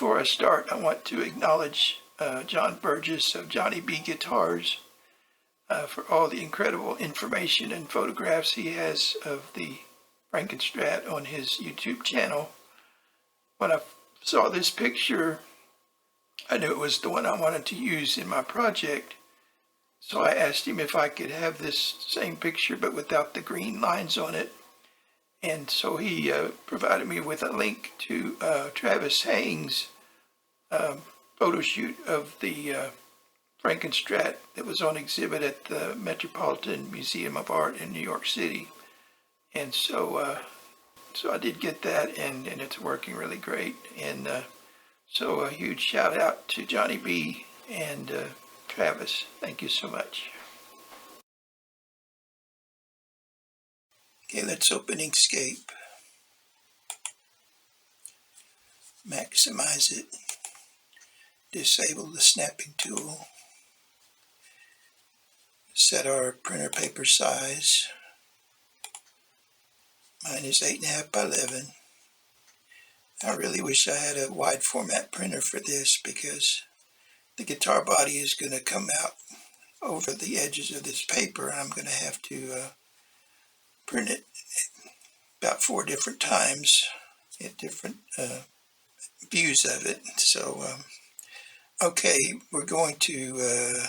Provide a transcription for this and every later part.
before I start, I want to acknowledge John Burgess of Johnny B Guitars for all the incredible information and photographs he has of the Frankenstrat on his YouTube channel. When I saw this picture, I knew it was the one I wanted to use in my project. So I asked him if I could have this same picture but without the green lines on it. And so he provided me with a link to Travis Haynes' photo shoot of the Frankenstrat that was on exhibit at the Metropolitan Museum of Art in New York City. And so I did get that, and it's working really great. And so a huge shout out to Johnny B and Travis. Thank you so much. Okay, let's open Inkscape. Maximize it. Disable the snapping tool. Set our printer paper size. Mine is 8.5 by 11. I really wish I had a wide format printer for this, because the guitar body is going to come out over the edges of this paper, and I'm going to have to print it about 4 different times at different views of it. So okay, we're going to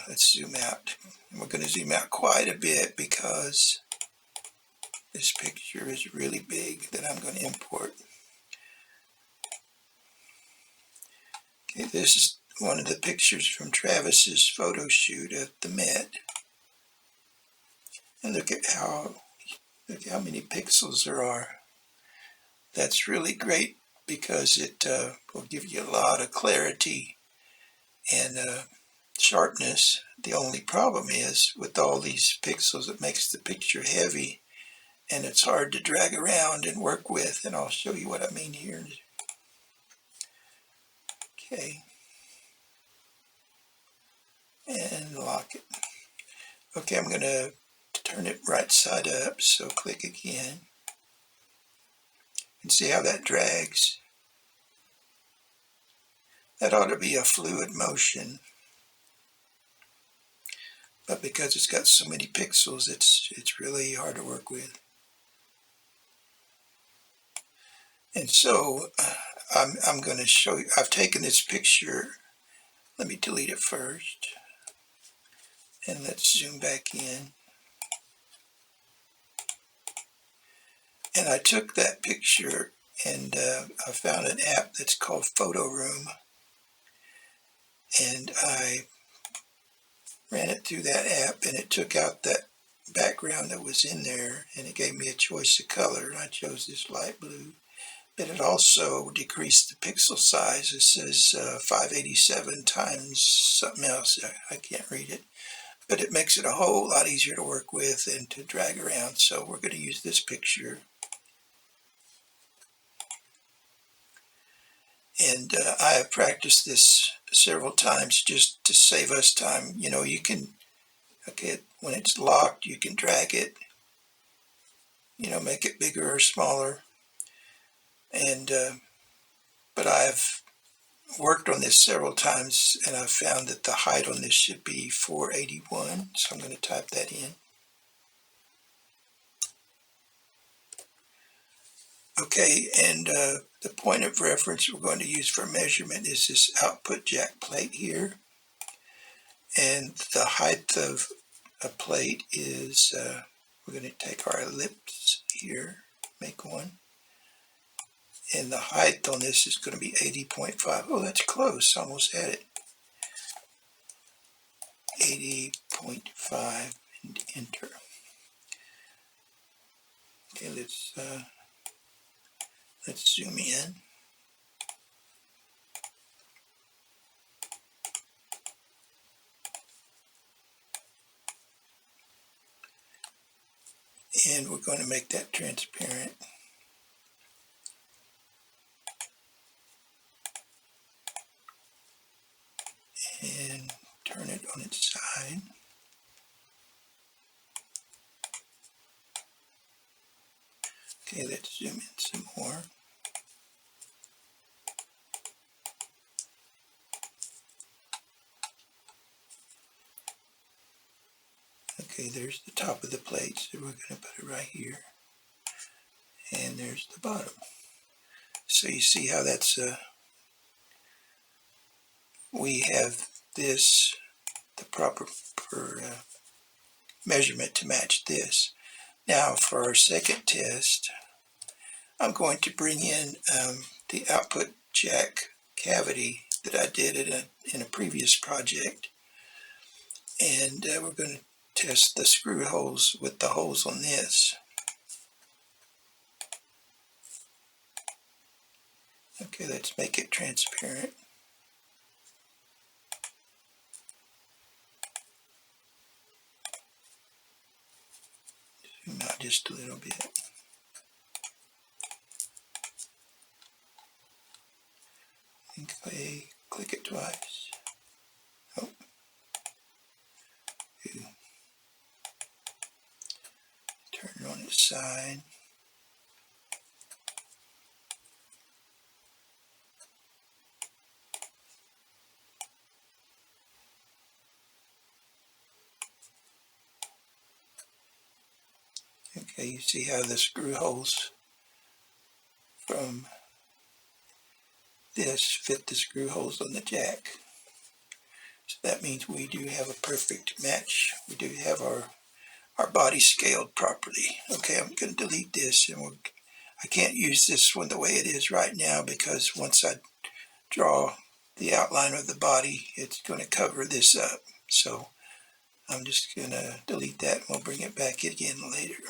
let's zoom out. We're going to zoom out quite a bit because this picture is really big that I'm going to import. Okay, this is one of the pictures from Travis's photo shoot at the Met. And look how many pixels there are. That's really great because it will give you a lot of clarity and sharpness. The only problem is with all these pixels, it makes the picture heavy and it's hard to drag around and work with, and I'll show you what I mean here. Okay, and lock it. Okay, I'm going to turn it right side up, so click again and see how that drags. That ought to be a fluid motion, but because it's got so many pixels, it's really hard to work with. And so I'm going to show you. I've taken this picture. Let me delete it first, and let's zoom back in. And I took that picture, and I found an app that's called Photo Room, and I ran it through that app, and it took out that background that was in there, and it gave me a choice of color, and I chose this light blue. But it also decreased the pixel size. It says 587 times something else. I can't read it, but it makes it a whole lot easier to work with and to drag around. So we're going to use this picture. And I have practiced this several times just to save us time. You know, you can, okay, when it's locked, you can drag it, you know, make it bigger or smaller. And but I've worked on this several times, and I've found that the height on this should be 481. So I'm going to type that in. Okay, and the point of reference we're going to use for measurement is this output jack plate here. And the height of a plate is, we're going to take our ellipse here, make one. And the height on this is going to be 80.5. Oh, that's close, almost had it. 80.5 and enter. Okay, let's zoom in. And we're going to make that transparent. And turn it on its side. Okay, let's zoom in some more. Okay, there's the top of the plate, so we're going to put it right here. And there's the bottom. So you see how that's, we have this, the proper measurement to match this. Now for our second test, I'm going to bring in the output jack cavity that I did in a previous project. And we're going to test the screw holes with the holes on this. Okay, let's make it transparent. Zoom out just a little bit. And click it twice. Oh. Ooh. Turn it on its side. Okay, you see how the screw holes from this fit the screw holes on the jack. So that means we do have a perfect match. We do have our body scaled properly. Okay, I'm going to delete this, and I can't use this one the way it is right now because once I draw the outline of the body, it's going to cover this up. So I'm just going to delete that, and we'll bring it back again later.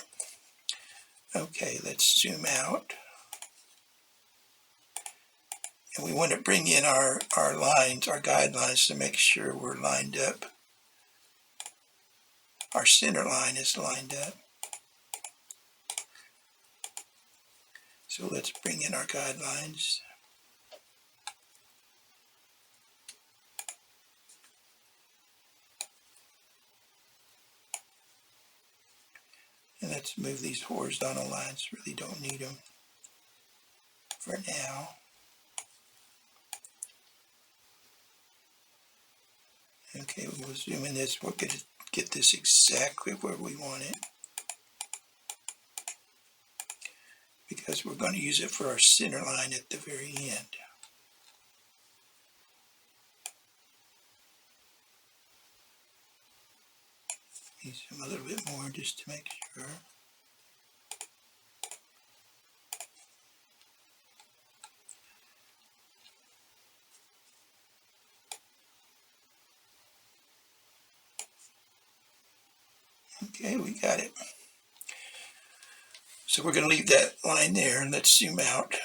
Okay, let's zoom out. And we want to bring in our lines, our guidelines, to make sure we're lined up. Our center line is lined up. So let's bring in our guidelines. And let's move these horizontal lines. Really don't need them for now. Okay, we'll zoom in this. We're going to get this exactly where we want it, because we're going to use it for our center line at the very end. Need some a little bit more just to make sure. Okay, we got it. So we're going to leave that line there, and let's zoom out.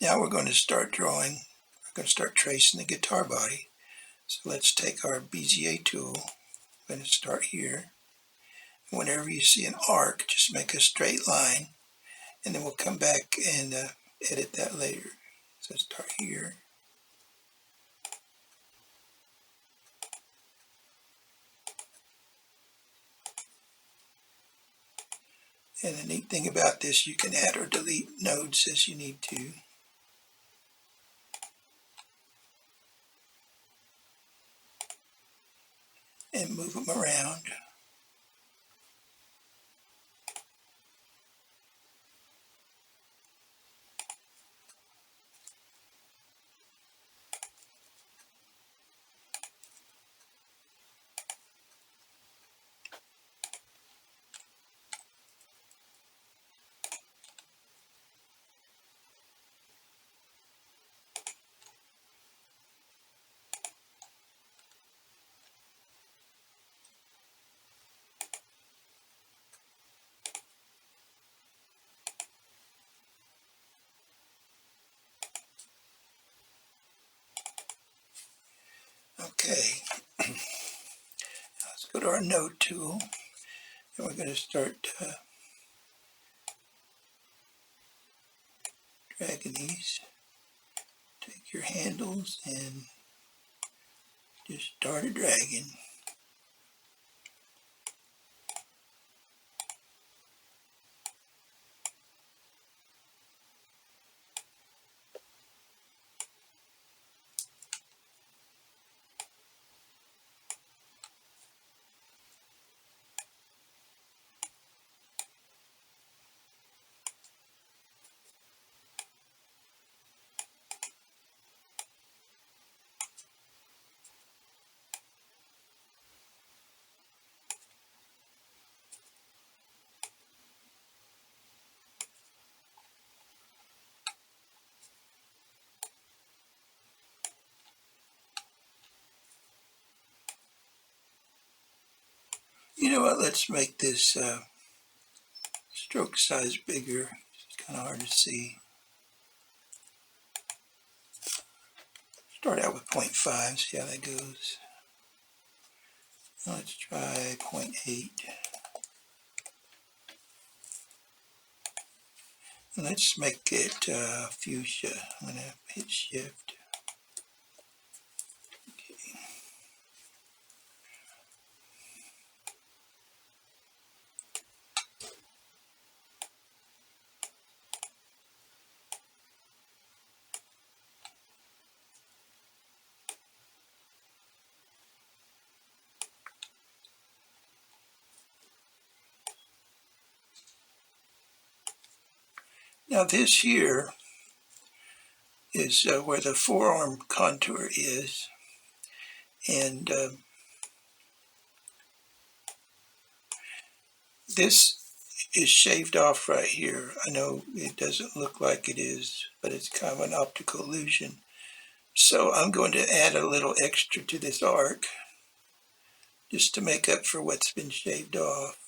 Now we're going to start drawing. We're going to start tracing the guitar body. So let's take our Bezier tool. I'm going to start here. Whenever you see an arc, just make a straight line, and then we'll come back and edit that later. So start here. And the neat thing about this, you can add or delete nodes as you need to. And move them around. Okay, let's go to our node tool, and we're going to start dragging these. Take your handles and just start dragging. You know what, let's make this stroke size bigger. It's kind of hard to see. Start out with 0.5, see how that goes. Let's try 0.8. And let's make it fuchsia. I'm going to hit shift. Okay. Now this here is where the forearm contour is, and this is shaved off right here. I know it doesn't look like it is, but it's kind of an optical illusion. So I'm going to add a little extra to this arc just to make up for what's been shaved off.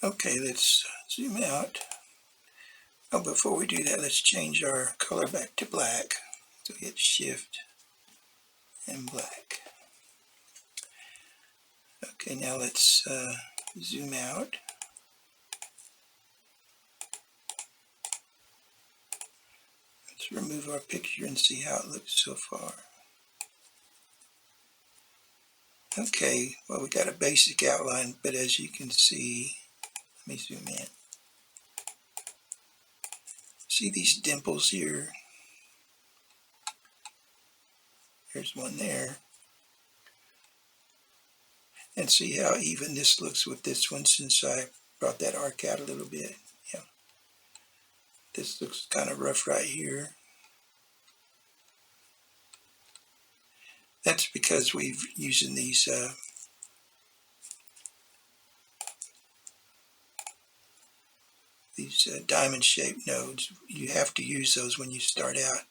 Okay, let's zoom out. Oh, before we do that, let's change our color back to black. So hit shift and black. Okay, now let's zoom out. Let's remove our picture and see how it looks so far. Okay, well, we got a basic outline, but as you can see, let me zoom in. See these dimples here? There's one there. And see how even this looks with this one since I brought that arc out a little bit. Yeah. This looks kind of rough right here. That's because we've using these diamond shaped nodes. You have to use those when you start out,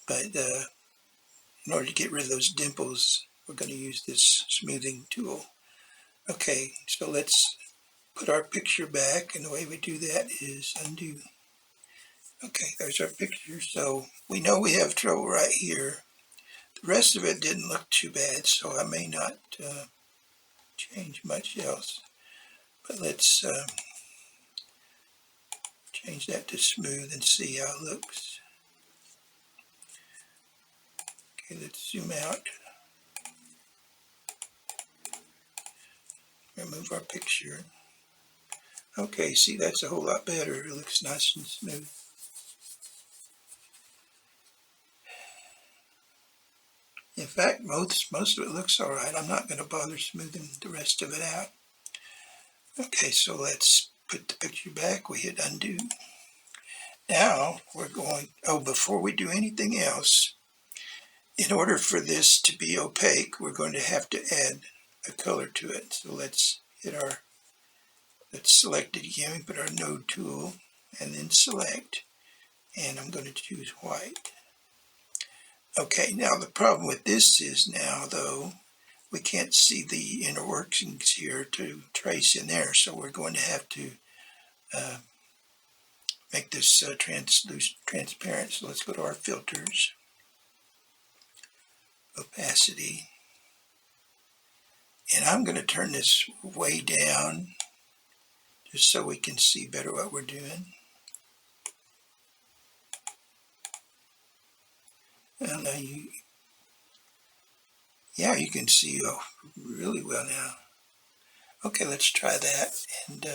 but in order to get rid of those dimples, we're going to use this smoothing tool. Okay, so let's put our picture back, and the way we do that is undo. Okay, there's our picture. So we know we have trouble right here. The rest of it didn't look too bad, so I may not change much else. But let's change that to smooth and see how it looks. Okay, let's zoom out. Remove our picture. Okay, see, that's a whole lot better. It looks nice and smooth. In fact, most of it looks all right. I'm not going to bother smoothing the rest of it out. Okay, so let's put the picture back. We hit undo. Now we're going, before we do anything else, in order for this to be opaque, we're going to have to add a color to it. So let's select it again. We put our node tool and then select, and I'm going to choose white. Okay, now the problem with this is now, though, we can't see the inner workings here to trace in there, so we're going to have to make this transparent. So let's go to our filters, opacity, and I'm going to turn this way down just so we can see better what we're doing. And yeah, you can see really well now. Okay, let's try that. And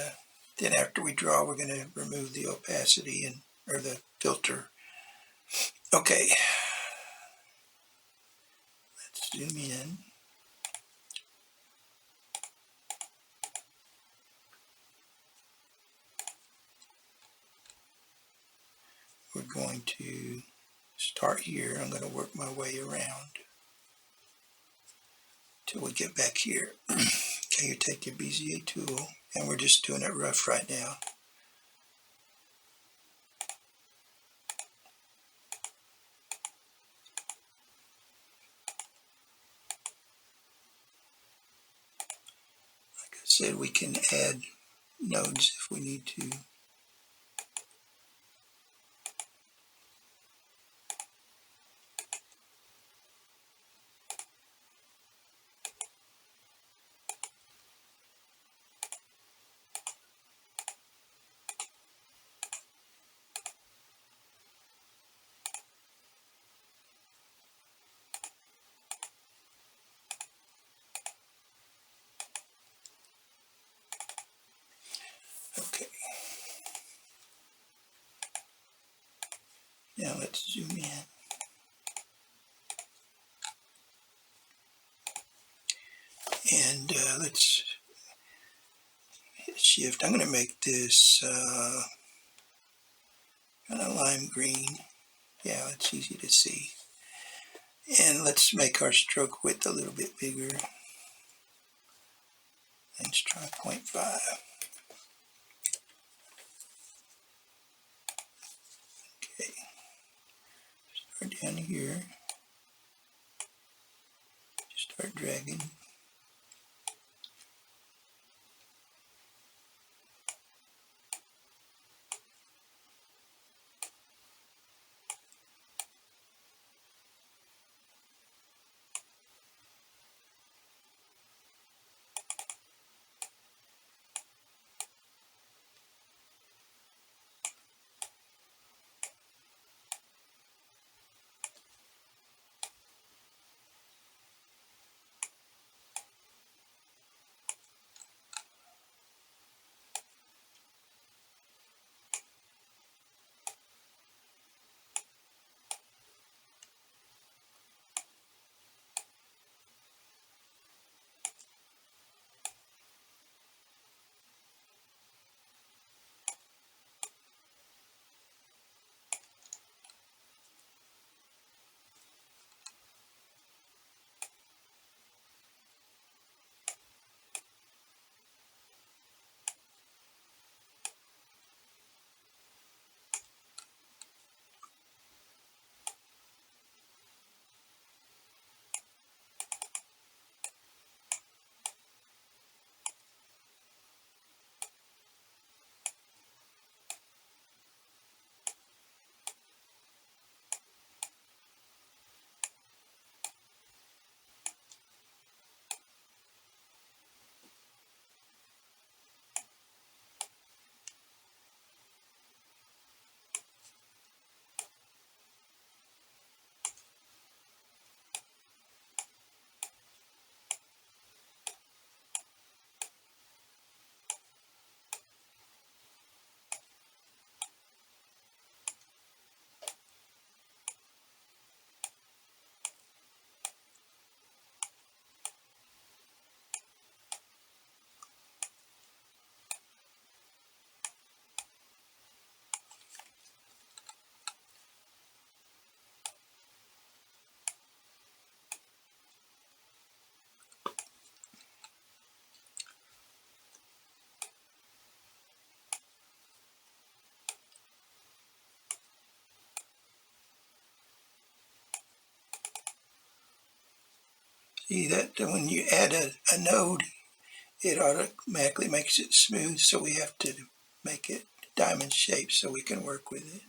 then after we draw, we're going to remove the opacity or the filter. Okay, let's zoom in. We're going to start here. I'm going to work my way around till we get back here. Okay, you take your Bezier tool, and we're just doing it rough right now. Like I said, we can add nodes if we need to. Okay. Now let's zoom in. And let's hit shift. I'm going to make this kind of lime green. Yeah, it's easy to see. And let's make our stroke width a little bit bigger. Let's try 0.5. Okay. Start down here. Start dragging. See that when you add a node, it automatically makes it smooth, so we have to make it diamond shape so we can work with it.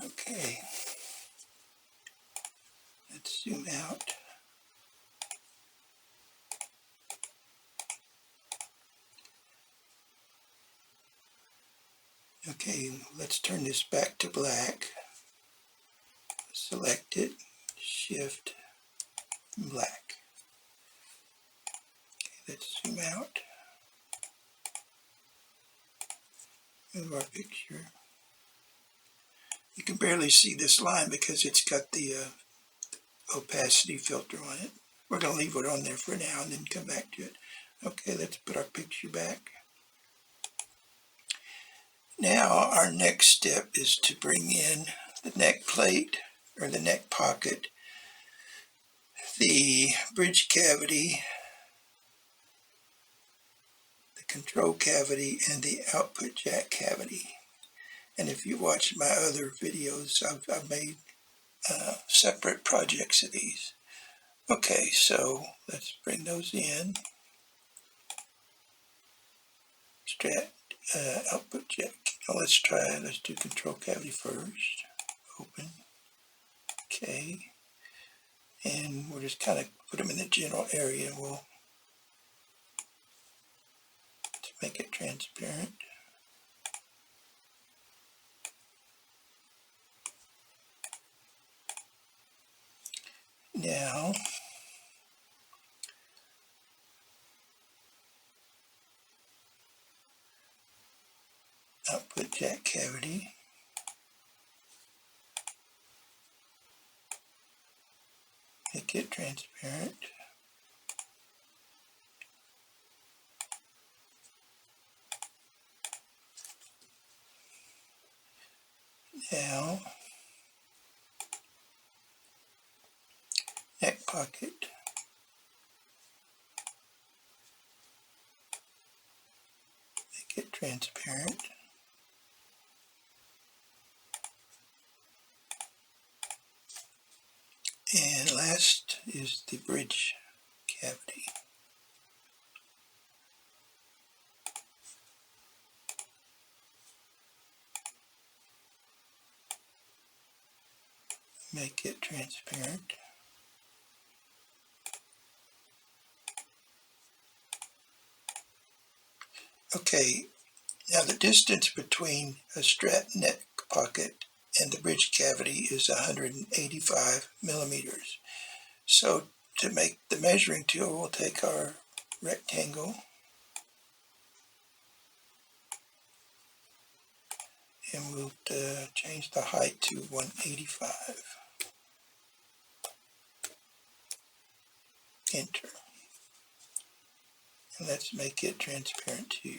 Okay, let's zoom out. Okay, let's turn this back to black. Select it, shift, black. Okay, let's zoom out. Move our picture. You can barely see this line because it's got the opacity filter on it. We're going to leave it on there for now and then come back to it. Okay, let's put our picture back. Now our next step is to bring in the neck plate or the neck pocket, the bridge cavity, the control cavity, and the output jack cavity. And if you watch my other videos, I've made separate projects of these. Okay, so let's bring those in. Strat, output jack. Now let's do control cavity first. Open. Okay. And we'll just kind of put them in the general area. We'll make it transparent. Now, output jack cavity. Make it transparent. Now, neck pocket. Make it transparent. And last is the bridge cavity. Make it transparent. Okay, now the distance between a Strat neck pocket and the bridge cavity is 185 millimeters. So to make the measuring tool, we'll take our rectangle and we'll change the height to 185. Enter. And let's make it transparent too.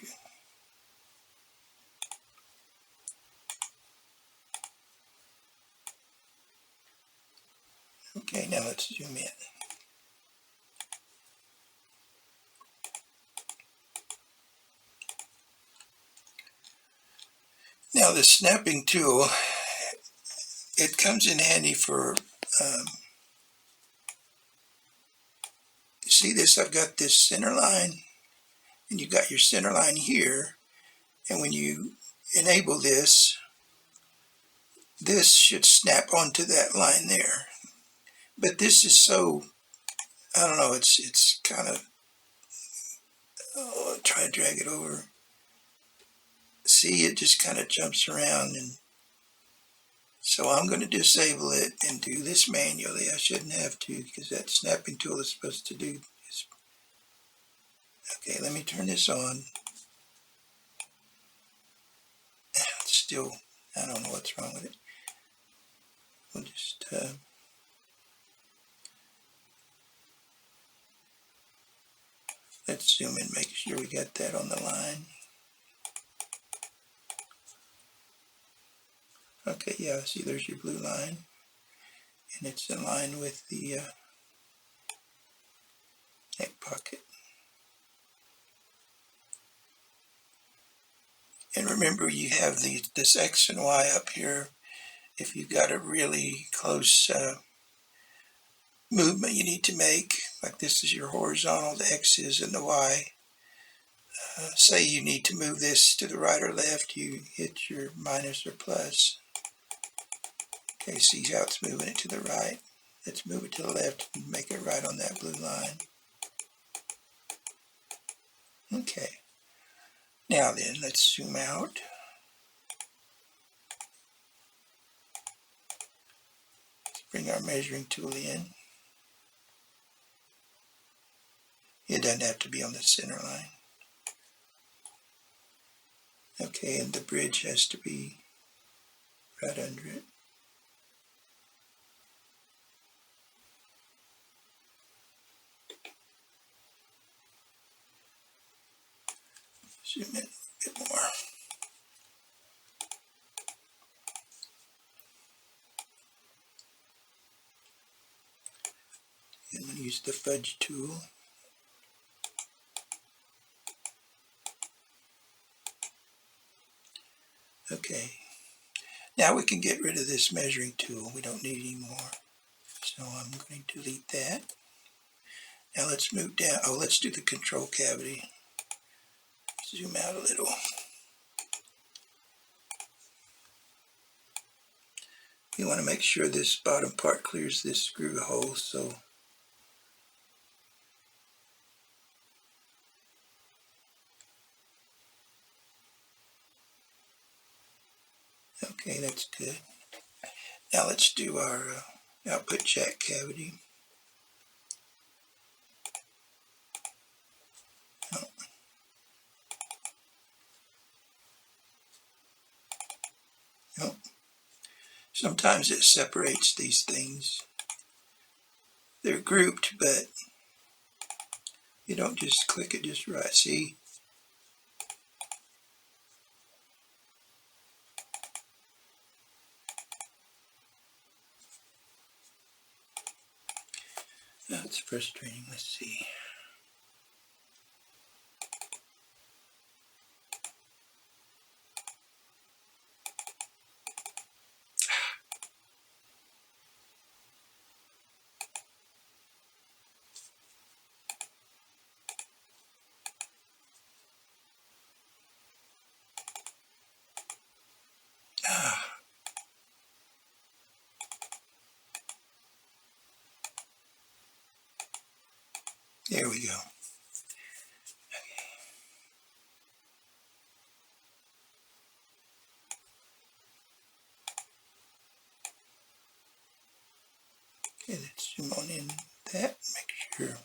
Okay, now let's zoom in. Now the snapping tool, it comes in handy for, see this, I've got this center line, and you've got your center line here, and when you enable this, this should snap onto that line there. But this is so, I don't know, it's kind of, try to drag it over. See, it just kind of jumps around, and so I'm going to disable it and do this manually. I shouldn't have to, because that snapping tool is supposed to do this. Okay, let me turn this on. It's still, I don't know what's wrong with it. We'll just let's zoom in, make sure we got that on the line. Okay, yeah, see there's your blue line, and it's in line with the neck pocket. And remember, you have this X and Y up here. If you've got a really close movement you need to make, like this is your horizontal, the X is and the Y. Say you need to move this to the right or left, you hit your minus or plus. Okay, see how it's moving it to the right. Let's move it to the left and make it right on that blue line. Okay. Now then, let's zoom out. Let's bring our measuring tool in. It doesn't have to be on the center line. Okay, and the bridge has to be right under it. Zoom in a bit more. And I'm going to use the fudge tool. Okay, now we can get rid of this measuring tool. We don't need it anymore. So I'm going to delete that. Now let's move down. Oh, let's do the control cavity. Zoom out a little. You want to make sure this bottom part clears this screw hole. So okay, that's good. Now let's do our output jack cavity. Oh. Oh. Sometimes it separates these things. They're grouped, but you don't just click it just right. See? That's frustrating. Let's see. There we go. Okay, let's zoom on in that, make sure.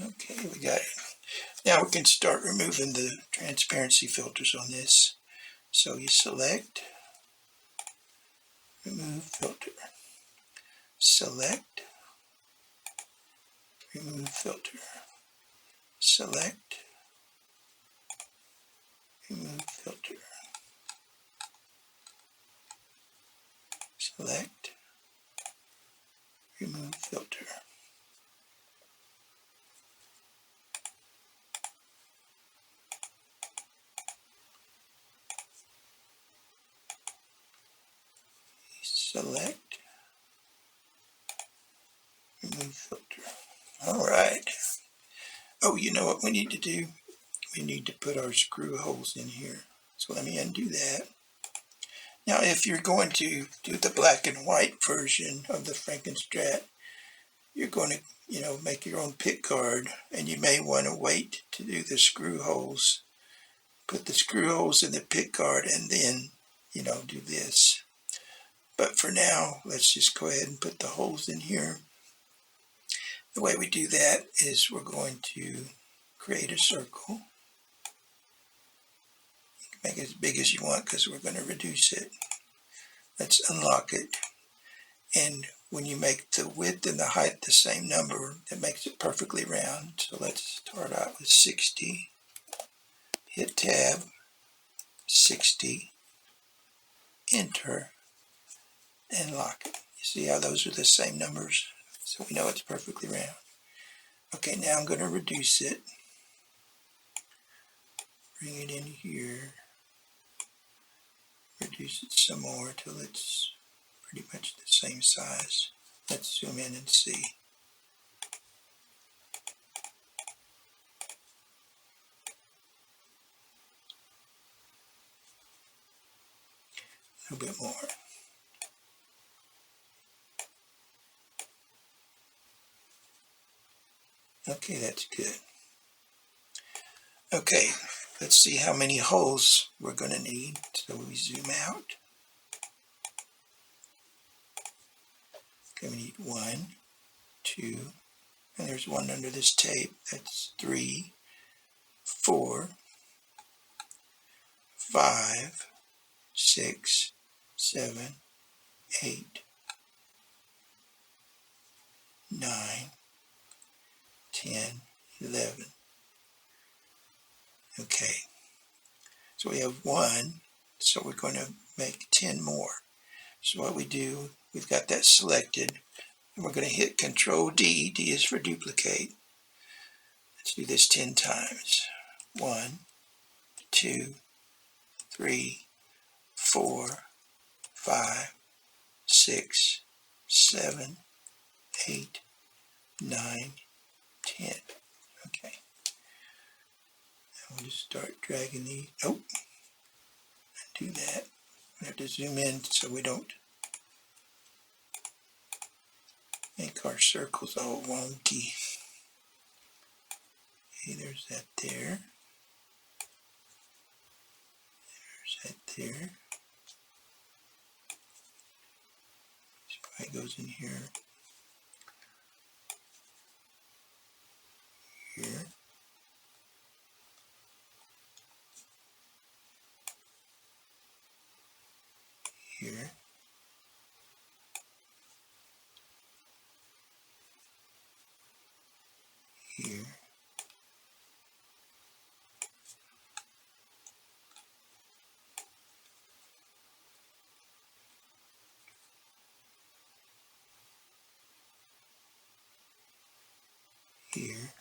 Okay, we got it. Now we can start removing the transparency filters on this. So you select, remove filter, select, remove filter, select, remove filter, select, remove filter. Select, remove filter. All right. Oh, you know what we need to do? We need to put our screw holes in here. So let me undo that. Now, if you're going to do the black and white version of the Frankenstrat, you're going to make your own pick guard, and you may want to wait to do the screw holes. Put the screw holes in the pick guard and then, do this. But for now, let's just go ahead and put the holes in here. The way we do that is we're going to create a circle. You can make it as big as you want because we're going to reduce it. Let's unlock it. And when you make the width and the height the same number, it makes it perfectly round. So let's start out with 60. Hit tab, 60, enter, and lock it. You see how those are the same numbers? So we know it's perfectly round. Okay, now I'm going to reduce it. Bring it in here. Reduce it some more till it's pretty much the same size. Let's zoom in and see. A little bit more. Okay, that's good. Okay, let's see how many holes we're going to need. So we zoom out. Okay, we need 1, 2, and there's one under this tape. That's 3, 4, 5, 6, 7, 8, 9, 10, 11. Okay, so we have 1, so we're going to make 10 more. So what we do, we've got that selected, and we're going to hit Control D. D is for duplicate. Let's do this 10 times. 1, 2, 3, 4, 5, 6, 7, 8, 9, 10. Okay. Now we'll just start dragging these. Oh, do that. We have to zoom in so we don't make our circles all wonky. Okay, there's that there. There's that there. This probably goes in here. Here. Here. Here. Here.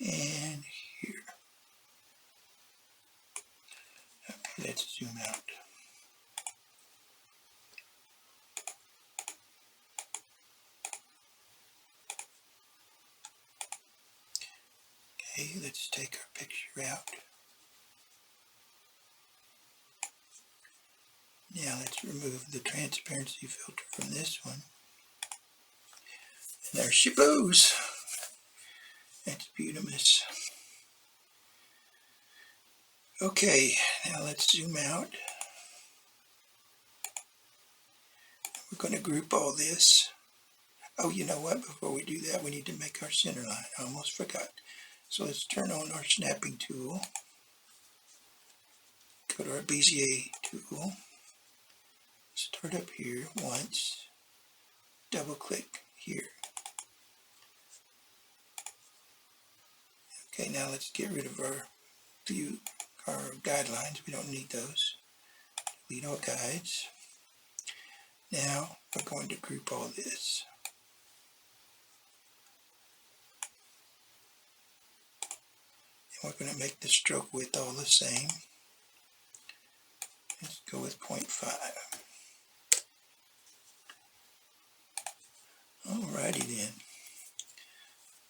And here. Okay, let's zoom out. Okay, let's take our picture out. Now let's remove the transparency filter from this one. And there she goes. That's beautiful. Okay, now let's zoom out. We're going to group all this. Oh, you know what? Before we do that, we need to make our center line. I almost forgot. So let's turn on our snapping tool. Go to our Bezier tool. Start up here once. double click here. Okay, now let's get rid of our guidelines. We don't need those. Delete all guides. Now we're going to group all this. And we're going to make the stroke width all the same. Let's go with 0.5. Alrighty then.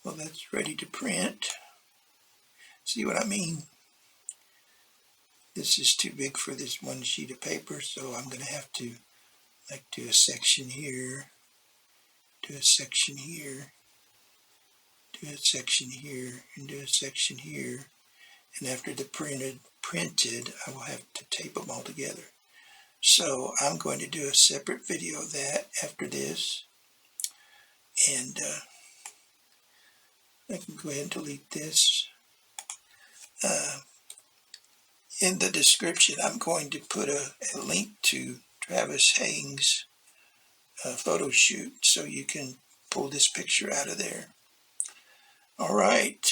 Well, that's ready to print. See what I mean? This is too big for this one sheet of paper, so I'm going to have to do a section here, do a section here, do a section here, and do a section here. And after the printed, I will have to tape them all together. So I'm going to do a separate video of that after this. And I can go ahead and delete this. In the description, I'm going to put a link to Travis Haing's photo shoot, so you can pull this picture out of there. All right.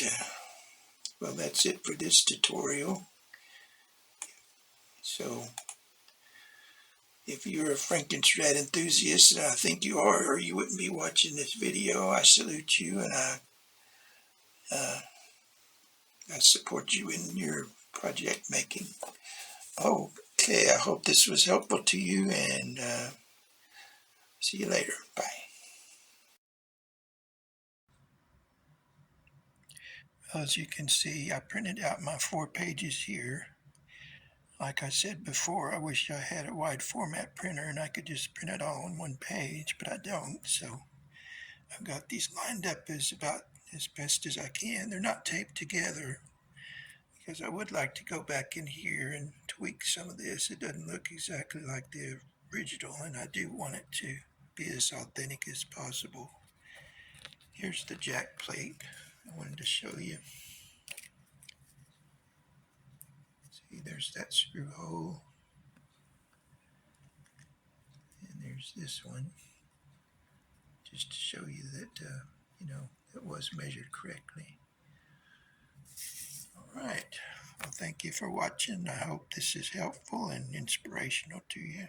Well, that's it for this tutorial. So, if you're a Frankenstrat enthusiast, and I think you are, or you wouldn't be watching this video, I salute you, and I support you in your project making. Okay, I hope this was helpful to you, and see you later. Bye. As you can see, I printed out my 4 pages here. Like I said before, I wish I had a wide format printer and I could just print it all on one page, but I don't. So I've got these lined up about as best as I can. They're not taped together because I would like to go back in here and tweak some of this. It doesn't look exactly like the original, and I do want it to be as authentic as possible. Here's the jack plate I wanted to show you. See, there's that screw hole. And there's this one. Just to show you that, it was measured correctly. All right. Well, thank you for watching. I hope this is helpful and inspirational to you.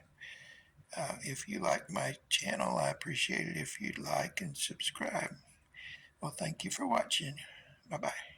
If you like my channel, I appreciate it if you'd like and subscribe. Well, thank you for watching. Bye-bye.